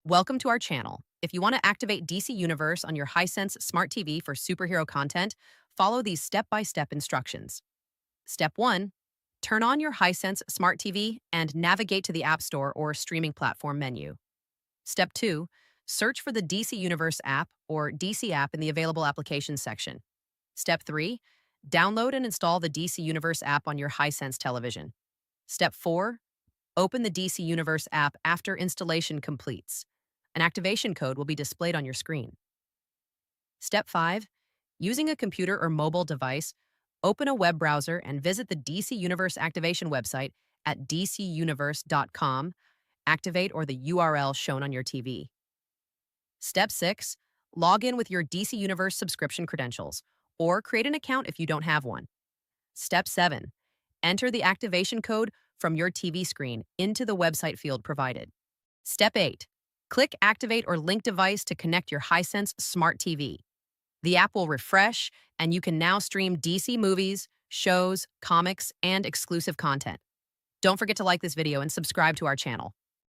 Welcome to our channel. If you want to activate DC Universe on your Hisense smart TV for superhero content, follow these step-by-step instructions. Step 1. Turn on your Hisense smart TV and navigate to the App Store or streaming platform menu. Step 2. Search for the DC Universe app or DC app in the available applications section. Step 3. Download and install the DC Universe app on your Hisense television. Step 4. Open the DC Universe app after installation completes. An activation code will be displayed on your screen. Step 5. Using a computer or mobile device, open a web browser and visit the DC Universe activation website at dcuniverse.com. Activate or the URL shown on your TV. Step 6. Log in with your DC Universe subscription credentials, or create an account if you don't have one. Step 7. Enter the activation code from your TV screen into the website field provided. Step 8. Click Activate or Link Device to connect your Hisense smart TV. The app will refresh, and you can now stream DC movies, shows, comics, and exclusive content. Don't forget to like this video and subscribe to our channel.